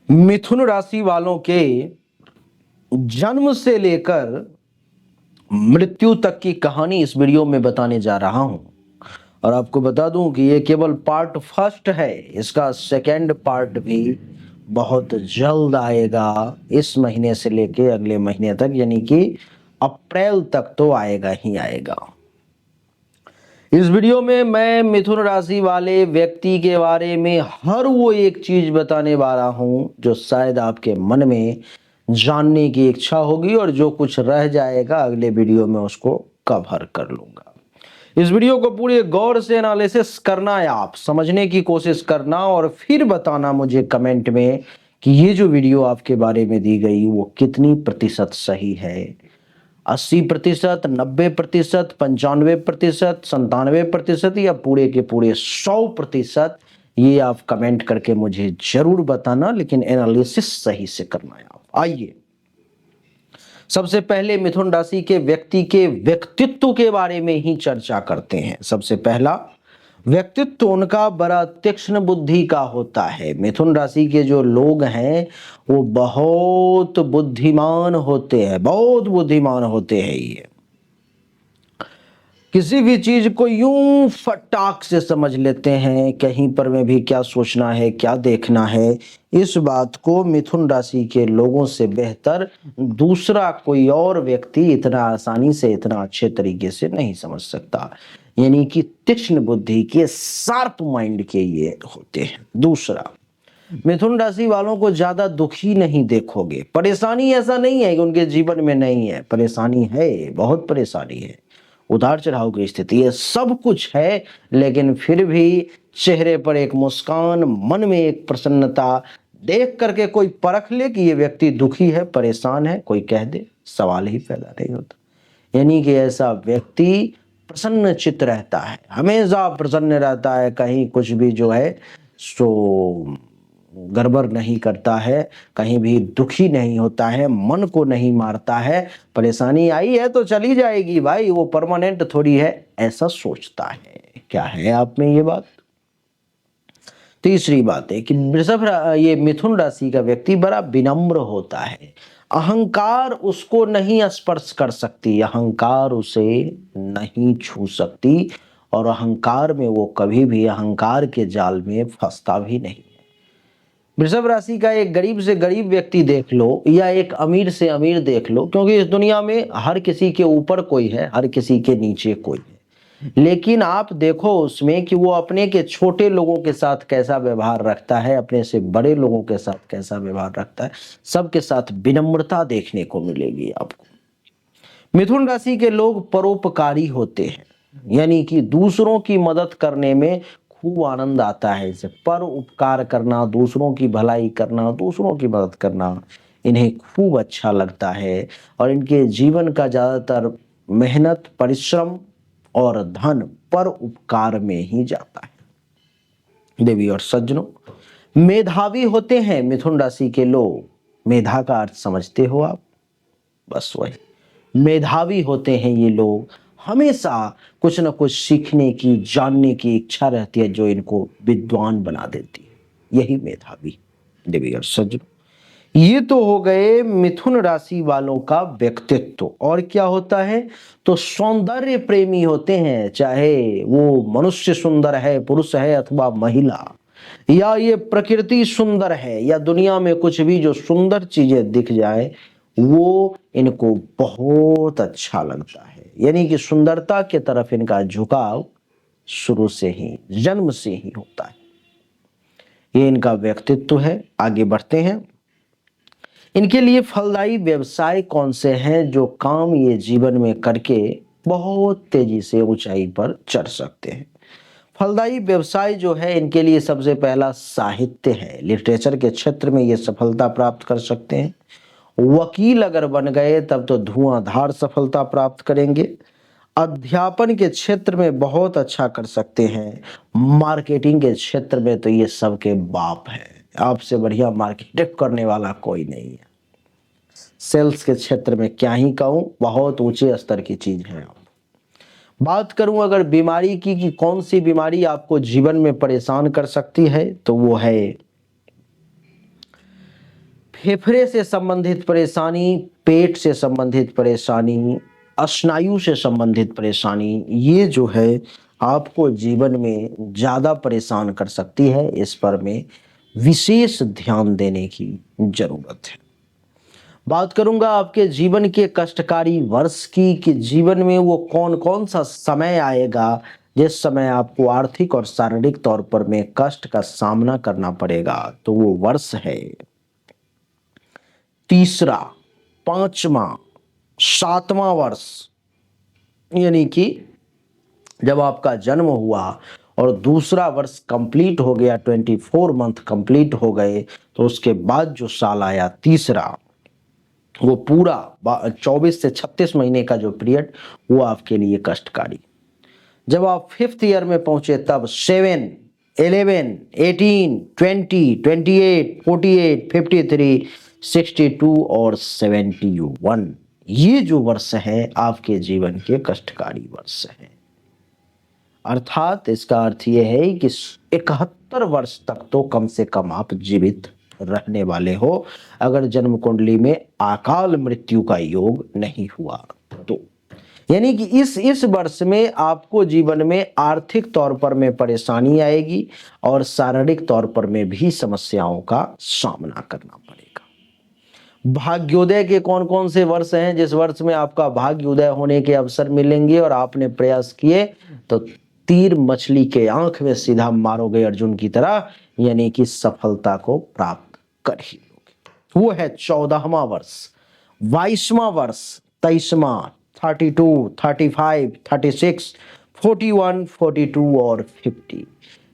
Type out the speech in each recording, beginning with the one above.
मिथुन राशि वालों के जन्म से लेकर मृत्यु तक की कहानी इस वीडियो में बताने जा रहा हूं। और आपको बता दूं कि ये केवल पार्ट फर्स्ट है, इसका सेकंड पार्ट भी बहुत जल्द आएगा। इस महीने से लेके अगले महीने तक, यानी कि अप्रैल तक तो आएगा ही आएगा। इस वीडियो में मैं मिथुन राशि वाले व्यक्ति के बारे में हर वो एक चीज बताने वाला हूं जो शायद आपके मन में जानने की इच्छा होगी, और जो कुछ रह जाएगा अगले वीडियो में उसको कवर कर लूंगा। इस वीडियो को पूरे गौर से एनालिसिस करना है, आप समझने की कोशिश करना और फिर बताना मुझे कमेंट में कि ये जो वीडियो आपके बारे में दी गई वो कितनी प्रतिशत सही है। 80%, 90%, 95%, 97% या पूरे के पूरे 100%, ये आप कमेंट करके मुझे जरूर बताना, लेकिन एनालिसिस सही से करना है आप। आइए सबसे पहले मिथुन राशि के व्यक्ति के व्यक्तित्व के बारे में ही चर्चा करते हैं। सबसे पहला व्यक्तित्व उनका बड़ा तीक्ष्ण बुद्धि का होता है। मिथुन राशि के जो लोग हैं वो बहुत बुद्धिमान होते हैं, बहुत बुद्धिमान होते हैं। ये किसी भी चीज को यूं फटाक से समझ लेते हैं, कहीं पर में भी क्या सोचना है, क्या देखना है, इस बात को मिथुन राशि के लोगों से बेहतर दूसरा कोई और व्यक्ति इतना आसानी से, इतना अच्छे तरीके से नहीं समझ सकता। यानी कि तीक्ष्ण बुद्धि के, शार्प माइंड के ये होते हैं। दूसरा, मिथुन राशि वालों को ज्यादा दुखी नहीं देखोगे। परेशानी ऐसा नहीं है कि उनके जीवन में नहीं है, परेशानी है, बहुत परेशानी है, उतार चढ़ाव की स्थिति है, सब कुछ है, लेकिन फिर भी चेहरे पर एक मुस्कान, मन में एक प्रसन्नता। देख करके कोई परख ले कि ये व्यक्ति दुखी है, परेशान है, कोई कह दे, सवाल ही पैदा नहीं होता। यानी कि ऐसा व्यक्ति प्रसन्न चित्त रहता है, हमेशा प्रसन्न रहता है, कहीं कुछ भी जो है सो गड़बड़ नहीं करता है, कहीं भी दुखी नहीं होता है, मन को नहीं मारता है। परेशानी आई है तो चली जाएगी भाई, वो परमानेंट थोड़ी है, ऐसा सोचता है। क्या है आप में ये बात। तीसरी बात है कि ये मिथुन राशि का व्यक्ति बड़ा विनम्र होता है। अहंकार उसको नहीं स्पर्श कर सकती, अहंकार उसे नहीं छू सकती, और अहंकार में वो कभी भी अहंकार के जाल में फंसता भी नहीं। वृषभ राशि का एक गरीब से गरीब व्यक्ति देख लो या एक अमीर से अमीर देख लो, क्योंकि इस दुनिया में हर किसी के ऊपर कोई है, हर किसी के नीचे कोई है, लेकिन आप देखो उसमें कि वो अपने के छोटे लोगों के साथ कैसा व्यवहार रखता है, अपने से बड़े लोगों के साथ कैसा व्यवहार रखता है। सबके साथ विनम्रता देखने को मिलेगी आपको। मिथुन राशि के लोग परोपकारी होते हैं, यानी कि दूसरों की मदद करने में खूब आनंद आता है। इसे पर उपकार करना, दूसरों की भलाई करना, दूसरों की मदद करना इन्हें खूब अच्छा लगता है, और इनके जीवन का ज्यादातर मेहनत, परिश्रम और धन पर उपकार में ही जाता है। देवी और सज्जनों, मेधावी होते हैं मिथुन राशि के लोग। मेधा का अर्थ समझते हो आप, बस वही मेधावी होते हैं ये लोग। हमेशा कुछ ना कुछ सीखने की, जानने की इच्छा रहती है जो इनको विद्वान बना देती है, यही मेधावी। देवी और सज्जनों, ये तो हो गए मिथुन राशि वालों का व्यक्तित्व। और क्या होता है, तो सौंदर्य प्रेमी होते हैं, चाहे वो मनुष्य सुंदर है, पुरुष है अथवा महिला, या ये प्रकृति सुंदर है, या दुनिया में कुछ भी जो सुंदर चीजें दिख जाए वो इनको बहुत अच्छा लगता है। यानी कि सुंदरता के तरफ इनका झुकाव शुरू से ही, जन्म से ही होता है। ये इनका व्यक्तित्व है। आगे बढ़ते हैं। इनके लिए फलदायी व्यवसाय कौन से हैं जो काम ये जीवन में करके बहुत तेजी से ऊंचाई पर चढ़ सकते हैं। फलदायी व्यवसाय जो है इनके लिए सबसे पहला साहित्य है। लिटरेचर के क्षेत्र में ये सफलता प्राप्त कर सकते हैं। वकील अगर बन गए तब तो धुआंधार सफलता प्राप्त करेंगे। अध्यापन के क्षेत्र में बहुत अच्छा कर सकते हैं। मार्केटिंग के क्षेत्र में तो ये सबके बाप है, आपसे बढ़िया मार्केटिंग करने वाला कोई नहीं है। सेल्स के क्षेत्र में क्या ही कहूं, बहुत ऊंचे स्तर की चीज है। बात करूं अगर बीमारी की कि कौन सी बीमारी आपको जीवन में परेशान कर सकती है, तो वो है फेफड़े से संबंधित परेशानी, पेट से संबंधित परेशानी, स्नायु से संबंधित परेशानी, ये जो है आपको जीवन में ज़्यादा परेशान कर सकती है। इस पर में विशेष ध्यान देने की जरूरत है। बात करूंगा आपके जीवन के कष्टकारी वर्ष की, कि जीवन में वो कौन कौन सा समय आएगा जिस समय आपको आर्थिक और शारीरिक तौर पर में कष्ट का सामना करना पड़ेगा। तो वो वर्ष है तीसरा, पांचवा, सातवां वर्ष, यानी कि जब आपका जन्म हुआ और दूसरा वर्ष कंप्लीट हो गया, 24 मंथ कंप्लीट हो गए, तो उसके बाद जो साल आया तीसरा, वो पूरा 24 से 36 महीने का जो पीरियड, वो आपके लिए कष्टकारी। जब आप 5th ईयर में पहुंचे तब 7, 11, 18, 20, 28, 48, 53, 62 और 71, ये जो वर्ष है आपके जीवन के कष्टकारी वर्ष है। अर्थात इसका अर्थ ये है कि 71 वर्ष तक तो कम से कम आप जीवित रहने वाले हो, अगर जन्म कुंडली में अकाल मृत्यु का योग नहीं हुआ तो। यानी कि इस वर्ष में आपको जीवन में आर्थिक तौर पर में परेशानी आएगी और शारीरिक तौर पर में भी समस्याओं का सामना करना पड़ेगा। भाग्योदय के कौन कौन से वर्ष हैं जिस वर्ष में आपका भाग्योदय होने के अवसर मिलेंगे और आपने प्रयास किए तो तीर मछली के आंख में सीधा मारोगे अर्जुन की तरह, यानी कि सफलता को प्राप्त कर ही लोगे। वो है 14वां वर्ष, 22वां वर्ष, 23वां, 32, 35, 36, 41, 42 और 50,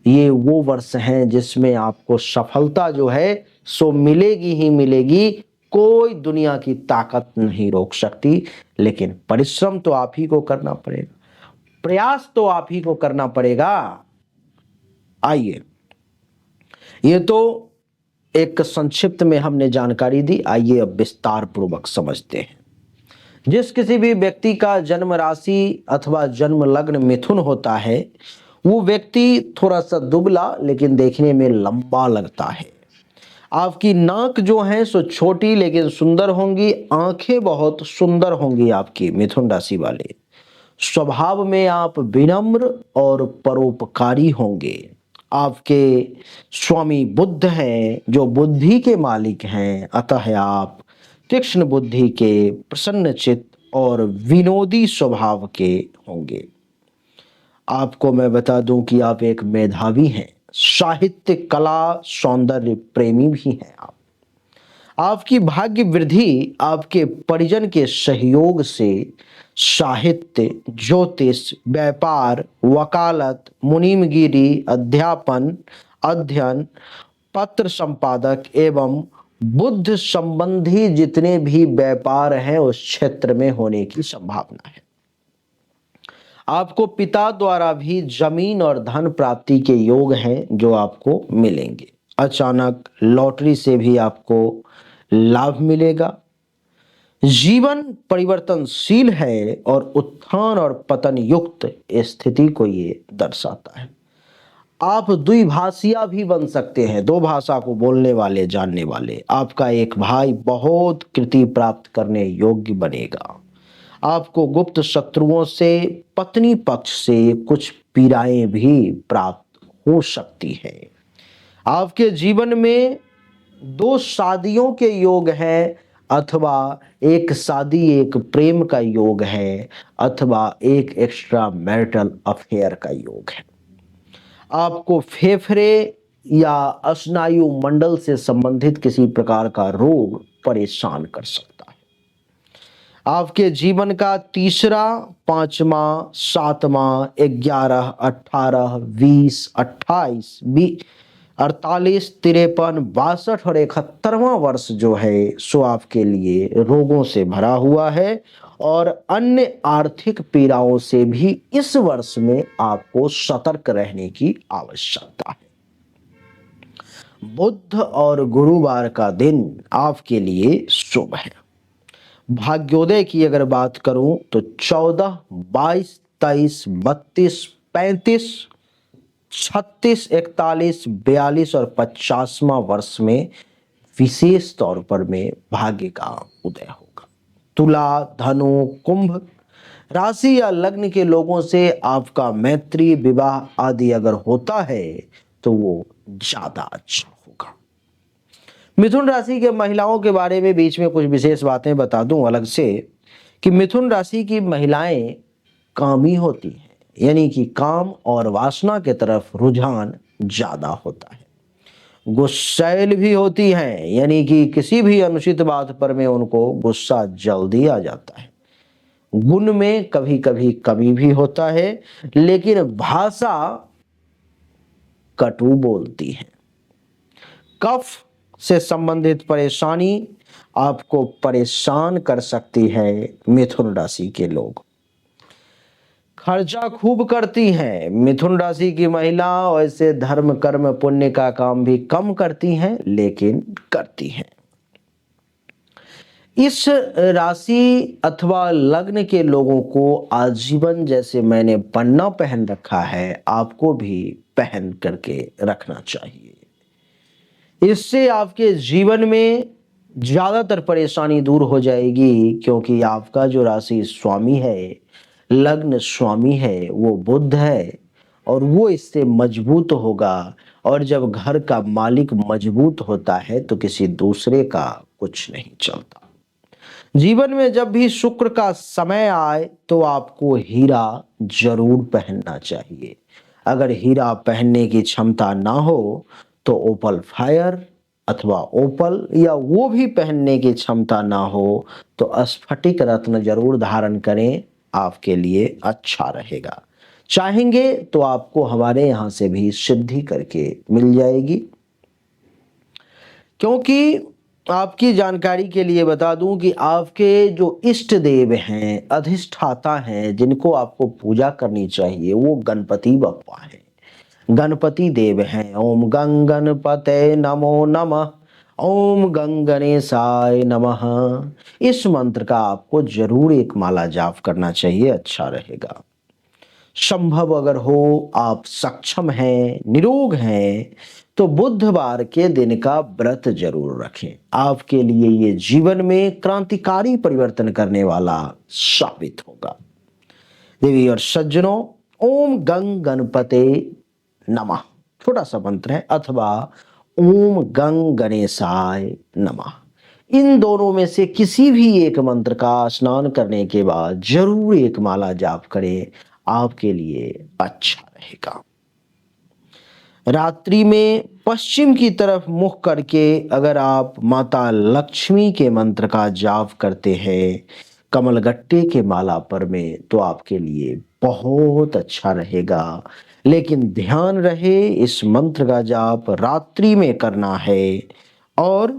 ये वो वर्ष हैं जिसमें आपको सफलता जो है सो मिलेगी ही मिलेगी। कोई दुनिया की ताकत नहीं रोक सकती, लेकिन परिश्रम तो आप ही को करना पड़ेगा, प्रयास तो आप ही को करना पड़ेगा। आइए, ये तो एक संक्षिप्त में हमने जानकारी दी, आइए अब विस्तार पूर्वक समझते हैं। जिस किसी भी व्यक्ति का जन्म राशि अथवा जन्म लग्न मिथुन होता है, वो व्यक्ति थोड़ा सा दुबला लेकिन देखने में लंबा लगता है। आपकी नाक जो है सो छोटी लेकिन सुंदर होंगी, आंखें बहुत सुंदर होंगी आपकी मिथुन राशि वाले। स्वभाव में आप विनम्र और परोपकारी होंगे। आपके स्वामी बुद्ध हैं जो बुद्धि के मालिक हैं, अतः आप तीक्ष्ण बुद्धि के, प्रसन्न चित्त और विनोदी स्वभाव के होंगे। आपको मैं बता दूं कि आप एक मेधावी हैं, साहित्य, कला, सौंदर्य प्रेमी भी हैं। आपकी भाग्य वृद्धि आपके परिजन के सहयोग से साहित्य, ज्योतिष, व्यापार, वकालत, मुनीमगिरी, अध्यापन, अध्ययन, पत्र संपादक एवं बुद्ध संबंधी जितने भी व्यापार हैं उस क्षेत्र में होने की संभावना है। आपको पिता द्वारा भी जमीन और धन प्राप्ति के योग हैं जो आपको मिलेंगे। अचानक लॉटरी से भी आपको लाभ मिलेगा। जीवन परिवर्तनशील है और उत्थान और पतन युक्त स्थिति को ये दर्शाता है। आप द्विभाषिया भी बन सकते हैं, दो भाषा को बोलने वाले, जानने वाले। आपका एक भाई बहुत कृति प्राप्त करने योग्य बनेगा। आपको गुप्त शत्रुओं से, पत्नी पक्ष से कुछ पीड़ाएं भी प्राप्त हो सकती है। आपके जीवन में 2 शादियों के योग हैं, अथवा एक शादी, एक प्रेम का योग है, अथवा एक एक्स्ट्रा मैरिटल अफेयर का योग है। आपको फेफड़े या स्नायु मंडल से संबंधित किसी प्रकार का रोग परेशान कर सकता है। आपके जीवन का तीसरा, 5वां, 7वां, 11, 18, 20, 28, 48, 53, 62 और 71वां वर्ष जो है सो आपके लिए रोगों से भरा हुआ है और अन्य आर्थिक पीड़ाओं से भी इस वर्ष में आपको सतर्क रहने की आवश्यकता है। बुध और गुरुवार का दिन आपके लिए शुभ है। भाग्योदय की अगर बात करूं तो 14, 22, 23, 32, 35, 36, 41, 42 और 50वां वर्ष में विशेष तौर पर में भाग्य का उदय होगा। तुला, धनु, कुंभ राशि या लग्न के लोगों से आपका मैत्री, विवाह आदि अगर होता है तो वो ज्यादा अच्छा होगा। मिथुन राशि के महिलाओं के बारे में बीच में कुछ विशेष बातें बता दूं अलग से कि मिथुन राशि की महिलाएं कामी होती हैं, यानी कि काम और वासना के तरफ रुझान ज्यादा होता है। गुस्सैल भी होती हैं, यानी कि किसी भी अनुचित बात पर में उनको गुस्सा जल्दी आ जाता है। गुण में कभी कभी कमी भी होता है, लेकिन भाषा कटु बोलती है। कफ से संबंधित परेशानी आपको परेशान कर सकती है। मिथुन राशि के लोग खर्चा खूब करती हैं। मिथुन राशि की महिला वैसे धर्म, कर्म, पुण्य का काम भी कम करती हैं, लेकिन करती हैं। इस राशि अथवा लग्न के लोगों को आजीवन, जैसे मैंने पन्ना पहन रखा है, आपको भी पहन करके रखना चाहिए। इससे आपके जीवन में ज्यादातर परेशानी दूर हो जाएगी, क्योंकि आपका जो राशि स्वामी है, लग्न स्वामी है, वो बुध है और वो इससे मजबूत होगा। और जब घर का मालिक मजबूत होता है तो किसी दूसरे का कुछ नहीं चलता। जीवन में जब भी शुक्र का समय आए तो आपको हीरा जरूर पहनना चाहिए। अगर हीरा पहनने की क्षमता ना हो तो ओपल फायर अथवा ओपल, या वो भी पहनने की क्षमता ना हो तो स्फटिक रत्न जरूर धारण करें, आपके लिए अच्छा रहेगा। चाहेंगे तो आपको हमारे यहाँ से भी सिद्धि करके मिल जाएगी। क्योंकि आपकी जानकारी के लिए बता दूं कि आपके जो इष्ट देव हैं, अधिष्ठाता हैं, जिनको आपको पूजा करनी चाहिए, वो गणपति बप्पा हैं, गणपति देव हैं। ओम गंग गणपते नमो नमः, ओम गंग गणेशाय नमः। इस मंत्र का आपको जरूर एक माला जाप करना चाहिए, अच्छा रहेगा। संभव अगर हो, आप सक्षम हैं, निरोग हैं, तो बुधवार के दिन का व्रत जरूर रखें। आपके लिए ये जीवन में क्रांतिकारी परिवर्तन करने वाला साबित होगा। देवी और सज्जनों, ओम गंग गणपते नमः छोटा सा मंत्र है, अथवा ओम गंग गणेशाय नमः। इन दोनों में से किसी भी एक मंत्र का स्नान करने के बाद जरूर एक माला जाप करें, आपके लिए अच्छा रहेगा। रात्रि में पश्चिम की तरफ मुख करके अगर आप माता लक्ष्मी के मंत्र का जाप करते हैं कमलगट्टे के माला पर में, तो आपके लिए बहुत अच्छा रहेगा। लेकिन ध्यान रहे, इस मंत्र का जाप रात्रि में करना है। और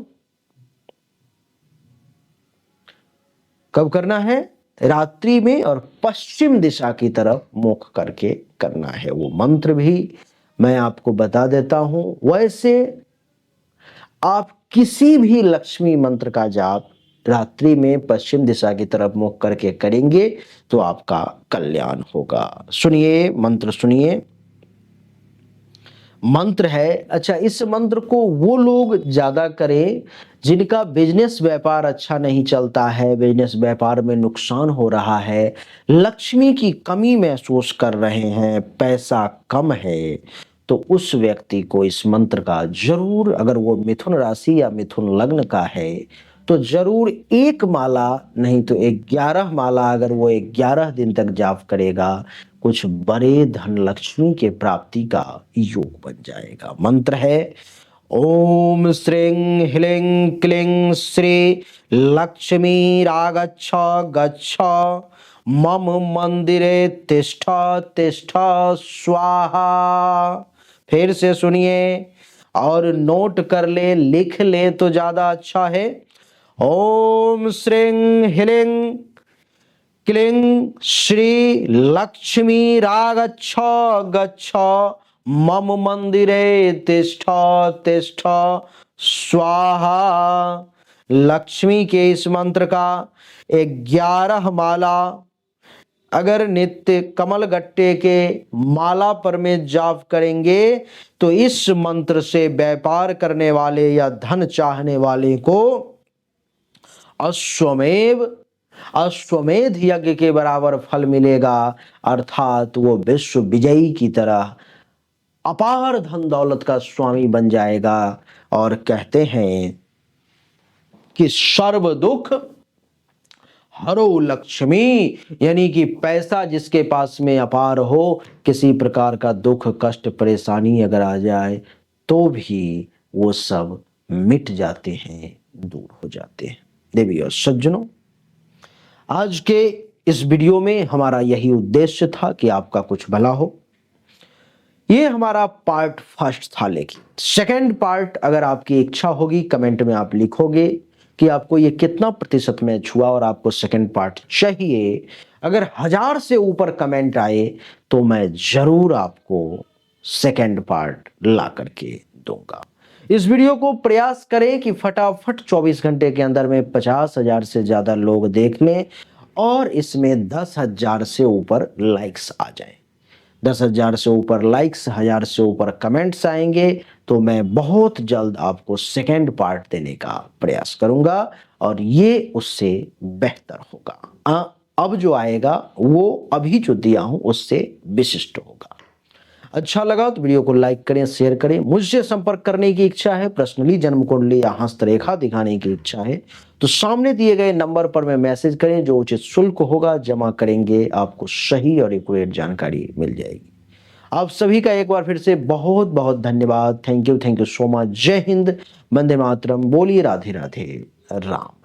कब करना है? रात्रि में, और पश्चिम दिशा की तरफ मुख करके करना है। वो मंत्र भी मैं आपको बता देता हूं। वैसे आप किसी भी लक्ष्मी मंत्र का जाप रात्रि में पश्चिम दिशा की तरफ मुख करके करेंगे तो आपका कल्याण होगा। सुनिए मंत्र, सुनिए। मंत्र है, अच्छा, इस मंत्र को वो लोग ज्यादा करें जिनका बिजनेस व्यापार अच्छा नहीं चलता है, बिजनेस व्यापार में नुकसान हो रहा है, लक्ष्मी की कमी महसूस कर रहे हैं, पैसा कम है, तो उस व्यक्ति को इस मंत्र का जरूर, अगर वो मिथुन राशि या मिथुन लग्न का है तो जरूर एक माला नहीं तो 11 माला, अगर वो 11 दिन तक जाप करेगा, कुछ बड़े धन लक्ष्मी के प्राप्ति का योग बन जाएगा। मंत्र है ओम श्रीं ह्लीं क्लीं श्री लक्ष्मी रागच्छ गच्छ मम मंदिरे तिष्ठ तिष्ठ स्वाहा। फिर से सुनिए और नोट कर ले, लिख ले तो ज्यादा अच्छा है। ओम श्रीं ह्लीं क्लीं श्री लक्ष्मी रागच्छ गच्छ मम मंदिरे तिष्ठ तिष्ठ स्वाहा। लक्ष्मी के इस मंत्र का 11 माला अगर नित्य कमल गट्टे के माला पर में जाप करेंगे तो इस मंत्र से व्यापार करने वाले या धन चाहने वाले को अश्वमेध यज्ञ के बराबर फल मिलेगा, अर्थात वो विश्व विजयी की तरह अपार धन दौलत का स्वामी बन जाएगा। और कहते हैं कि सर्व दुख हरो लक्ष्मी, यानी कि पैसा जिसके पास में अपार हो, किसी प्रकार का दुख कष्ट परेशानी अगर आ जाए तो भी वो सब मिट जाते हैं, दूर हो जाते हैं। देवी और सज्जनों, आज के इस वीडियो में हमारा यही उद्देश्य था कि आपका कुछ भला हो। ये हमारा पार्ट फर्स्ट था, लेकिन सेकंड पार्ट अगर आपकी इच्छा होगी कमेंट में आप लिखोगे कि आपको ये कितना प्रतिशत मैच हुआ और आपको सेकंड पार्ट चाहिए। अगर 1000 से ऊपर कमेंट आए तो मैं जरूर आपको सेकंड पार्ट ला करके दूंगा। इस वीडियो को प्रयास करें कि फटाफट 24 घंटे के अंदर में 50,000 से ज्यादा लोग देख लें और इसमें 10,000 से ऊपर लाइक्स आ जाएं। 10,000 से ऊपर लाइक्स, 1000 से ऊपर कमेंट्स आएंगे तो मैं बहुत जल्द आपको सेकंड पार्ट देने का प्रयास करूंगा और ये उससे बेहतर होगा। अब जो आएगा वो अभी जो दिया हूं उससे विशिष्ट होगा। अच्छा लगा तो वीडियो को लाइक करें, शेयर करें। मुझसे संपर्क करने की इच्छा है, पर्सनली जन्म कुंडली या हस्तरेखा दिखाने की इच्छा है तो सामने दिए गए नंबर पर में मैसेज करें, जो उचित शुल्क होगा जमा करेंगे, आपको सही और एक्यूरेट जानकारी मिल जाएगी। आप सभी का एक बार फिर से बहुत बहुत धन्यवाद। Thank you so much. जय हिंद, वंदे मातरम। बोलिए राधे राधे, राम।